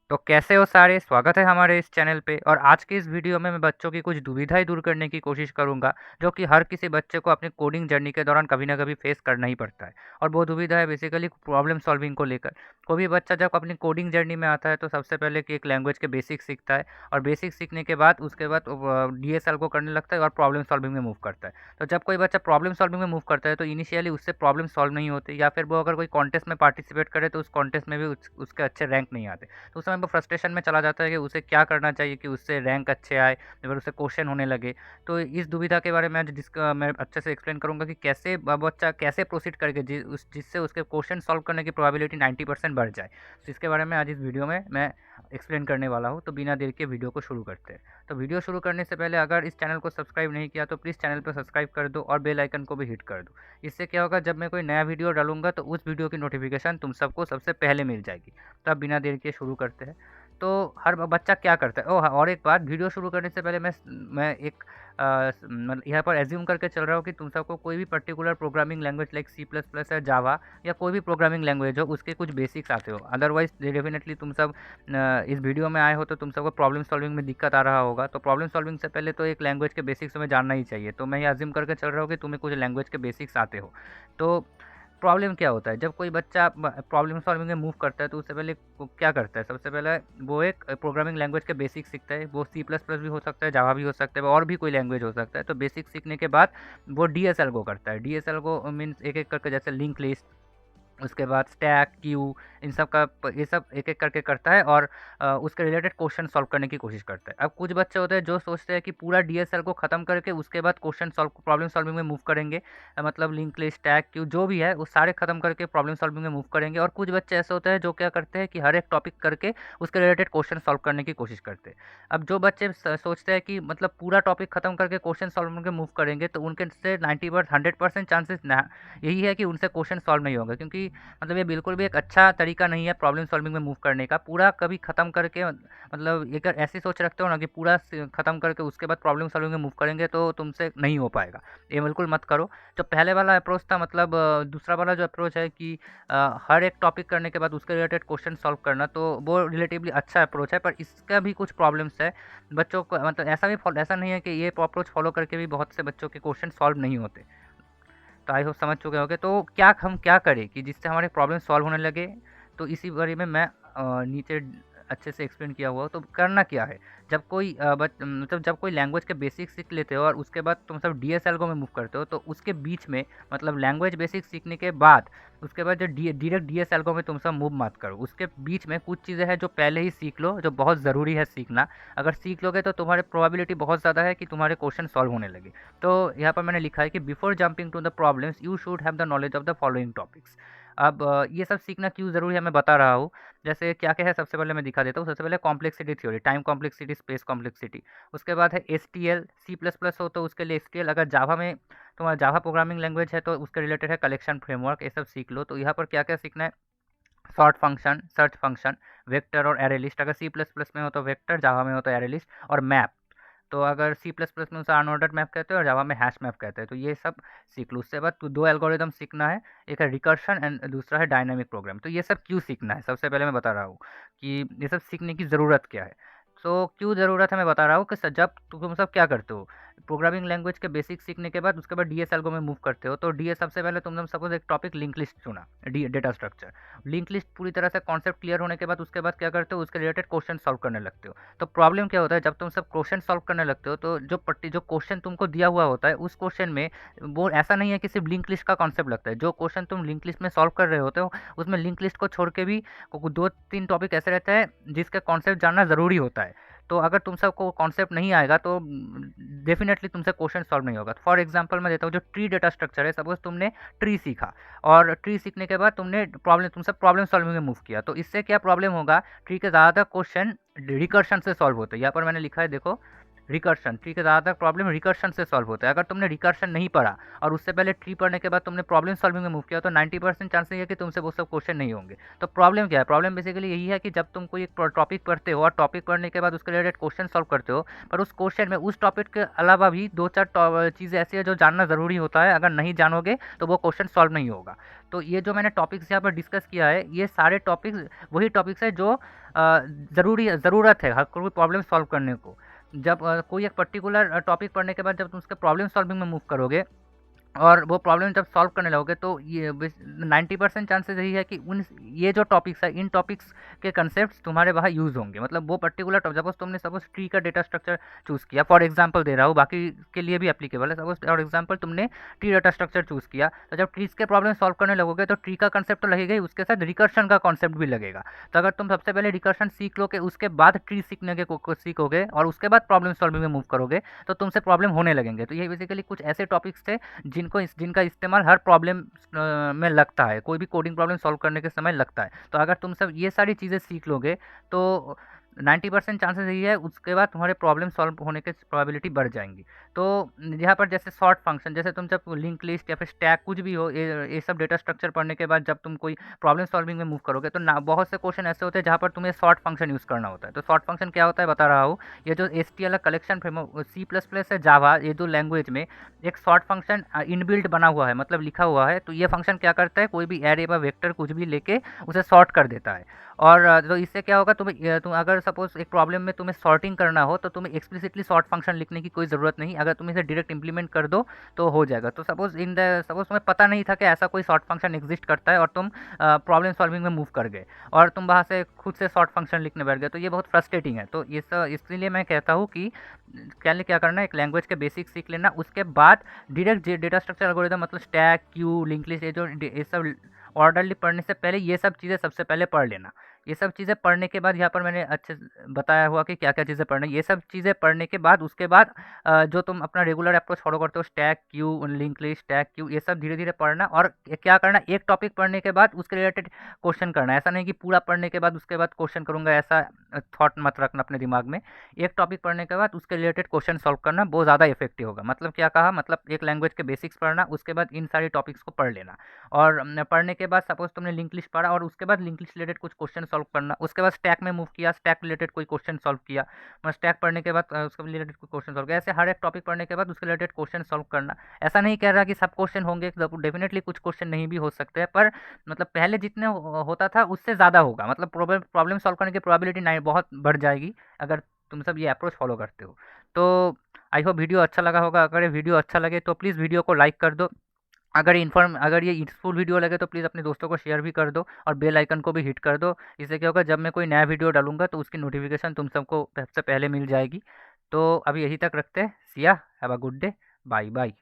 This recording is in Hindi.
तो कैसे हो सारे? स्वागत है हमारे इस चैनल पे। और आज की इस वीडियो में मैं बच्चों की कुछ दुविधाएं दूर करने की कोशिश करूंगा, जो कि हर किसी बच्चे को अपनी कोडिंग जर्नी के दौरान कभी ना कभी फेस करना ही पड़ता है। और वो दुविधा है बेसिकली प्रॉब्लम सॉल्विंग को लेकर। कोई भी बच्चा जब अपनी कोडिंग जर्नी में आता है तो सबसे पहले कि एक लैंग्वेज के बेसिक सीखता है, और बेसिक सीखने के बाद उसके बाद डीएसएल को करने लगता है और प्रॉब्लम सॉल्विंग में मूव करता है। तो जब कोई बच्चा प्रॉब्लम सॉल्विंग में मूव करता है तो इनिशियली उससे प्रॉब्लम सॉल्व नहीं होती, या फिर वो अगर कोई कॉन्टेस्ट में पार्टिसिपेट करे तो उस कॉन्टेस्ट में भी उसके अच्छे रैंक नहीं आते। तो उस समय वो फ्रस्ट्रेशन में चला जाता है कि उसे क्या करना चाहिए कि उससे रैंक अच्छे आए, फिर उसे क्वेश्चन होने लगे। तो इस दुविधा के बारे में आज जिसका मैं अच्छे से एक्सप्लेन करूँगा कि कैसे बच्चा कैसे प्रोसीड करके जिससे उसके क्वेश्चन सॉल्व करने की प्रोबेबिलिटी 90% बढ़ जाए। तो इसके बारे में आज इस वीडियो में मैं एक्सप्लेन करने वाला हूँ। तो बिना देर के वीडियो को शुरू करते हैं। तो वीडियो शुरू करने से पहले अगर इस चैनल को सब्सक्राइब नहीं किया तो प्लीज़ चैनल पर सब्सक्राइब कर दो और बेल आइकन को भी हिट कर दो। इससे क्या होगा, जब मैं कोई नया वीडियो डालूंगा तो उस वीडियो की नोटिफिकेशन तुम सबको सबसे पहले मिल जाएगी। तो अब बिना देर के शुरू करते हैं। तो हर बच्चा क्या करता है, ओह हाँ, और एक बात, वीडियो शुरू करने से पहले मैं एक मतलब यहाँ पर एज्यूम करके चल रहा हूँ कि तुम सबको कोई भी particular programming language like C plus plus या जावा या कोई भी प्रोग्रामिंग लैंग्वेज हो उसके कुछ बेसिक्स आते हो। अदरवाइज डेफिनेटली तुम सब इस वीडियो में आए हो तो तुम सबको प्रॉब्लम सॉल्विंग में दिक्कत आ रहा होगा। तो प्रॉब्लम सॉल्विंग से पहले तो एक लैंग्वेज के बेसिक्स तुम्हें जानना ही चाहिए। तो मैं ये एज्यूम करके चल रहा हूँ कि तुम्हें कुछ लैंग्वेज के बेसिक्स आते हो। तो प्रॉब्लम क्या होता है, जब कोई बच्चा प्रॉब्लम सॉल्विंग में मूव करता है तो उससे पहले वो क्या करता है, सबसे पहले वो एक प्रोग्रामिंग लैंग्वेज के बेसिक सीखता है। वो सी प्लस प्लस भी हो सकता है, जावा भी हो सकता है, और भी कोई लैंग्वेज हो सकता है। तो बेसिक सीखने के बाद वो डीएसएल को करता है। डीएसएल को मीन्स एक एक करके, जैसे लिंक लिस्ट, उसके बाद स्टैक क्यू, इन सब का ये सब एक एक करके करता है और उसके रिलेटेड क्वेश्चन सॉल्व करने की कोशिश करता है। अब कुछ बच्चे होते हैं जो सोचते हैं कि पूरा डीएसएल को ख़त्म करके उसके बाद क्वेश्चन सॉल्व प्रॉब्लम सॉल्विंग में मूव करेंगे। मतलब लिंक लिस्ट, स्टैक क्यू जो भी है वो सारे ख़त्म करके प्रॉब्लम सॉल्विंग में मूव करेंगे। और कुछ बच्चे ऐसे होते हैं जो क्या करते हैं कि हर एक टॉपिक करके उसके रिलेटेड क्वेश्चन सॉल्व करने की कोशिश करते हैं। अब जो बच्चे सोचते हैं कि मतलब पूरा टॉपिक ख़त्म करके क्वेश्चन सॉल्व में मूव करेंगे तो उनके से 100% चांसेस यही है कि उनसे क्वेश्चन सॉल्व नहीं होगा, क्योंकि मतलब ये बिल्कुल भी एक अच्छा तरीका नहीं है प्रॉब्लम सॉल्विंग में मूव करने का। पूरा कभी ख़त्म करके मतलब एक ऐसी सोच रखते हो ना कि पूरा ख़त्म करके उसके बाद प्रॉब्लम सॉल्विंग में मूव करेंगे तो तुमसे नहीं हो पाएगा। ये बिल्कुल मत करो। जो पहले वाला अप्रोच था, मतलब दूसरा वाला जो अप्रोच है कि हर एक टॉपिक करने के बाद उसके रिलेटेड क्वेश्चन सॉल्व करना, तो वो रिलेटिवली अच्छा अप्रोच है। पर इसका भी कुछ प्रॉब्लम्स है बच्चों को। मतलब ऐसा नहीं है कि ये अप्रोच फॉलो करके भी बहुत से बच्चों के क्वेश्चन सॉल्व नहीं होते। तो आई होप समझ चुके होंगे। तो क्या हम क्या करें कि जिससे हमारे प्रॉब्लम सॉल्व होने लगे। तो इसी बारे में मैं नीचे अच्छे से एक्सप्लेन किया हुआ। तो करना क्या है, जब कोई मतलब जब कोई लैंग्वेज के बेसिक सीख लेते हो और उसके बाद तुम सब डीएसएल को में मूव करते हो, तो उसके बीच में मतलब लैंग्वेज बेसिक सीखने के बाद उसके बाद जो डायरेक्ट डीएसएल को में तुम सब मूव मत करो। उसके बीच में कुछ चीज़ें हैं जो पहले ही सीख लो, जो बहुत ज़रूरी है सीखना। अगर सीख लोगे तो तुम्हारे प्रोबेबिलिटी बहुत ज़्यादा है कि तुम्हारे क्वेश्चन सॉल्व होने लगे। तो यहाँ पर मैंने लिखा है कि before jumping to the problems you should have the knowledge of the following topics. अब ये सब सीखना क्यों ज़रूरी है मैं बता रहा हूँ। जैसे क्या क्या है, सबसे पहले मैं दिखा देता हूँ। सबसे पहले complexity theory, time complexity, space complexity. उसके बाद है S T L, C plus plus हो तो उसके लिए एस टी एल। अगर जावा में तुम्हारा जावा प्रोग्रामिंग लैंग्वेज है तो उसके रिलेटेड है कलेक्शन फ्रेमवर्क। ये सब सीख लो। तो यहाँ पर क्या क्या सीखना है, sort function, search function, vector और एरे लिस्ट। अगर सी प्लस प्लस में हो तो वेक्टर, जावा में हो तो एरे लिस्ट और मैप। तो अगर सी प्लस प्लस में उसे अनऑर्डर्ड मैप कहते हैं और जावा में हैश मैप कहते हैं। तो ये सब सीख लो। उसके बाद तो दो एल्गोरिदम सीखना है, एक है रिकर्शन एंड दूसरा है डायनामिक प्रोग्राम। तो ये सब क्यों सीखना है, सबसे पहले मैं बता रहा हूँ कि ये सब सीखने की ज़रूरत क्या है। तो क्यों ज़रूरत है मैं बता रहा हूँ कि जब तुम सब क्या करते हो, प्रोग्रामिंग लैंग्वेज के बेसिक सीखने के बाद उसके बाद डीएस एल्गो में मूव करते हो। तो डीएस सबसे पहले तुम सपोज एक टॉपिक लिंक लिस्ट चुना, डेटा स्ट्रक्चर। लिंक लिस्ट पूरी तरह से कॉन्सेप्ट क्लियर होने के बाद उसके बाद क्या करते हो, उसके रिलेटेड क्वेश्चन सॉल्व करने लगते हो। तो प्रॉब्लम क्या होता है, जब तुम सब क्वेश्चन सॉल्व करने लगते हो तो जो क्वेश्चन तुमको दिया हुआ होता है उस क्वेश्चन में वो ऐसा नहीं है कि सिर्फ लिंक लिस्ट का कॉन्सेप्ट लगता है। जो क्वेश्चन तुम लिंक लिस्ट में सॉल्व कर रहे होते हो उसमें लिंक लिस्ट को छोड़ के भी दो तीन टॉपिक ऐसे रहते हैं जिसका कॉन्सेप्ट जानना ज़रूरी होता है। तो अगर तुम सबको कॉन्सेप्ट नहीं आएगा तो डेफिनेटली तुमसे क्वेश्चन सॉल्व नहीं होगा। फॉर एग्जांपल मैं देता हूँ, जो ट्री डेटा स्ट्रक्चर है, सपोज तुमने ट्री सीखा और ट्री सीखने के बाद तुम सब प्रॉब्लम सॉल्विंग में मूव किया। तो इससे क्या प्रॉब्लम होगा, ट्री के ज़्यादातर क्वेश्चन रिकर्शन से सॉल्व होते हैं। यहाँ पर मैंने लिखा है देखो, रिकर्शन, ट्री का ज़्यादातर प्रॉब्लम रिकर्शन से सॉल्व होता है। अगर तुमने रिकर्शन नहीं पढ़ा और उससे पहले ट्री पढ़ने के बाद तुमने प्रॉब्लम सॉल्विंग में मूव किया तो 90% चांसेस ये है कि तुमसे वो सब क्वेश्चन नहीं होंगे। तो प्रॉब्लम क्या है? प्रॉब्लम बेसिकली यही है कि जब तुम कोई एक टॉपिक पढ़ते हो और टॉपिक पढ़ने के बाद उसके रिलेटेड क्वेश्चन सॉल्व करते हो, पर उस क्वेश्चन में उस टॉपिक के अलावा भी 2-4 चीज़ें ऐसी है जो जानना ज़रूरी होता है। अगर नहीं जानोगे तो वो क्वेश्चन सॉल्व नहीं होगा। तो ये जो मैंने टॉपिक्स यहाँ पर डिस्कस किया है, ये सारे टॉपिक्स वही टॉपिक्स है जो ज़रूरत है हर कोई प्रॉब्लम सॉल्व करने को। जब कोई एक पर्टिकुलर टॉपिक पढ़ने के बाद जब तुम उसके प्रॉब्लम सॉल्विंग में मूव करोगे और वो प्रॉब्लम जब सॉल्व करने लगोगे तो ये 90% चांसेस यही है कि उन ये जो टॉपिक्स है इन टॉपिक्स के कंसेप्ट्स तुम्हारे वहाँ यूज़ होंगे। मतलब वो पर्टिकुलर टॉप सपोज तुमने सपोज ट्री का डेटा स्ट्रक्चर चूज़ किया, फॉर एग्जांपल दे रहा हूँ, बाकी के लिए भी एप्लीकेबल है। सपोज फॉर एग्जांपल तुमने ट्री डेटा स्ट्रक्चर चूज़ किया, तो जब ट्रीज के प्रॉब्लम सॉल्व करने लगोगे तो ट्री का कंसेप्ट तो लगेगा ही, उसके साथ रिकर्शन का कॉन्सेप्ट भी लगेगा। तो अगर तुम सबसे पहले रिकर्शन सीख लो के उसके बाद ट्री सीखने के सीखोगे और उसके बाद प्रॉब्लम सॉल्विंग में मूव करोगे तो तुमसे प्रॉब्लम होने लगेंगे। तो ये बेसिकली कुछ ऐसे टॉपिक्स थे जिनका इस्तेमाल हर प्रॉब्लम में लगता है, कोई भी कोडिंग प्रॉब्लम सॉल्व करने के समय लगता है। तो अगर तुम सब ये सारी चीज़ें सीख लोगे तो 90% चांसेस यही है उसके बाद तुम्हारे प्रॉब्लम सॉल्व होने की प्रोबेबिलिटी बढ़ जाएंगी। तो यहाँ पर जैसे शॉर्ट फंक्शन, जैसे तुम जब लिंक लिस्ट या फिर स्टैक कुछ भी हो, ये सब डेटा स्ट्रक्चर पढ़ने के बाद जब तुम कोई प्रॉब्लम सॉल्विंग में मूव करोगे तो ना बहुत से क्वेश्चन ऐसे होते हैं जहाँ पर तुम्हें शॉर्ट फंक्शन यूज़ करना होता है। तो शॉर्ट फंक्शन क्या होता है बता रहा हूँ। ये जो HTML कलेक्शन फ्रेमवर्क C++ है, जावा, ये दो लैंग्वेज में एक शॉर्ट फंक्शन इनबिल्ट बना हुआ है, मतलब लिखा हुआ है। तो ये फंक्शन क्या करता है, कोई भी एरे या वेक्टर कुछ भी लेके उसे सॉर्ट कर देता है। और तो इससे क्या होगा, तुम अगर सपोज एक प्रॉब्लम में तुम्हें सॉर्टिंग करना हो तो तुम्हें एक्सप्लिसिटली सॉर्ट फंक्शन लिखने की कोई ज़रूरत नहीं, अगर तुम इसे डायरेक्ट इंप्लीमेंट कर दो तो हो जाएगा। तो सपोज तुम्हें पता नहीं था कि ऐसा कोई सॉर्ट फंक्शन एग्जिस्ट करता है और तुम प्रॉब्लम सॉल्विंग में मूव कर गए और तुम वहाँ से खुद से शॉर्ट फंक्शन लिखने बैठ गए, तो ये बहुत फ्रस्ट्रेटिंग है। तो ये सब इसलिए मैं कहता हूँ कि क्या करना है, एक लैंग्वेज के बेसिक सीख लेना, उसके बाद डायरेक्ट डेटा स्ट्रक्चर एल्गोरिथम मतलब स्टैक, क्यू, लिंक लिस्ट, ये सब ऑर्डरली पढ़ने से पहले ये सब चीज़ें सबसे पहले पढ़ लेना। ये सब चीज़ें पढ़ने के बाद यहाँ पर मैंने अच्छे से बताया हुआ कि क्या-क्या चीज़ें पढ़ना है। ये सब चीज़ें पढ़ने के बाद उसके बाद जो तुम अपना रेगुलर अप्रोच फॉलो करते हो, stack, Q, link list, stack, Q, ये सब धीरे-धीरे पढ़ना। और क्या करना, एक टॉपिक पढ़ने के बाद उसके रिलेटेड क्वेश्चन करना है। ऐसा नहीं कि पूरा पढ़ने के बाद उसके बाद क्वेश्चन करूँगा, ऐसा थॉट मत रखना अपने दिमाग में। एक टॉपिक पढ़ने के बाद उसके रिलेटेड क्वेश्चन सॉल्व करना बहुत ज़्यादा इफेक्टिव होगा। मतलब क्या कहा, मतलब एक लैंग्वेज के बेसिक्स पढ़ना, उसके बाद इन सारी टॉपिक्स को पढ़ लेना। और पढ़ने के बाद सपोज तुमने लिंक लिस्ट पढ़ा और उसके बाद लिंक लिस्ट रिलेटेड कुछ क्वेश्चन सॉल्व करना। उसके बाद स्टैक में मूव किया, स्टैक रिलेटेड कोई क्वेश्चन सॉल्व किया। मैं स्टैक पढ़ने के बाद उसके रिलेटेड कोई क्वेश्चन सॉल्व किया। ऐसे हर एक टॉपिक पढ़ने के बाद उसके रिलेटेड क्वेश्चन सॉल्व करना। ऐसा नहीं कह रहा कि सब क्वेश्चन होंगे, डेफिनेटली कुछ क्वेश्चन नहीं भी हो सकते हैं, पर मतलब पहले जितने होता था उससे ज़्यादा होगा। मतलब प्रॉब्लम सॉल्व करने की प्रोबेबिलिटी नहीं बहुत बढ़ जाएगी अगर तुम सब ये अप्रोच फॉलो करते हो। तो आई होप वीडियो अच्छा लगा होगा। अगर ये वीडियो अच्छा लगे तो प्लीज़ वीडियो को लाइक कर दो। अगर ये यूज़फुल वीडियो लगे तो प्लीज़ अपने दोस्तों को शेयर भी कर दो और बेल आइकन को भी हिट कर दो। इससे क्या होगा, जब मैं कोई नया वीडियो डालूँगा तो उसकी नोटिफ़िकेशन तुम सबको सबसे पहले मिल जाएगी। तो अभी यहीं तक रखते हैं। See ya, have a good day. Bye bye.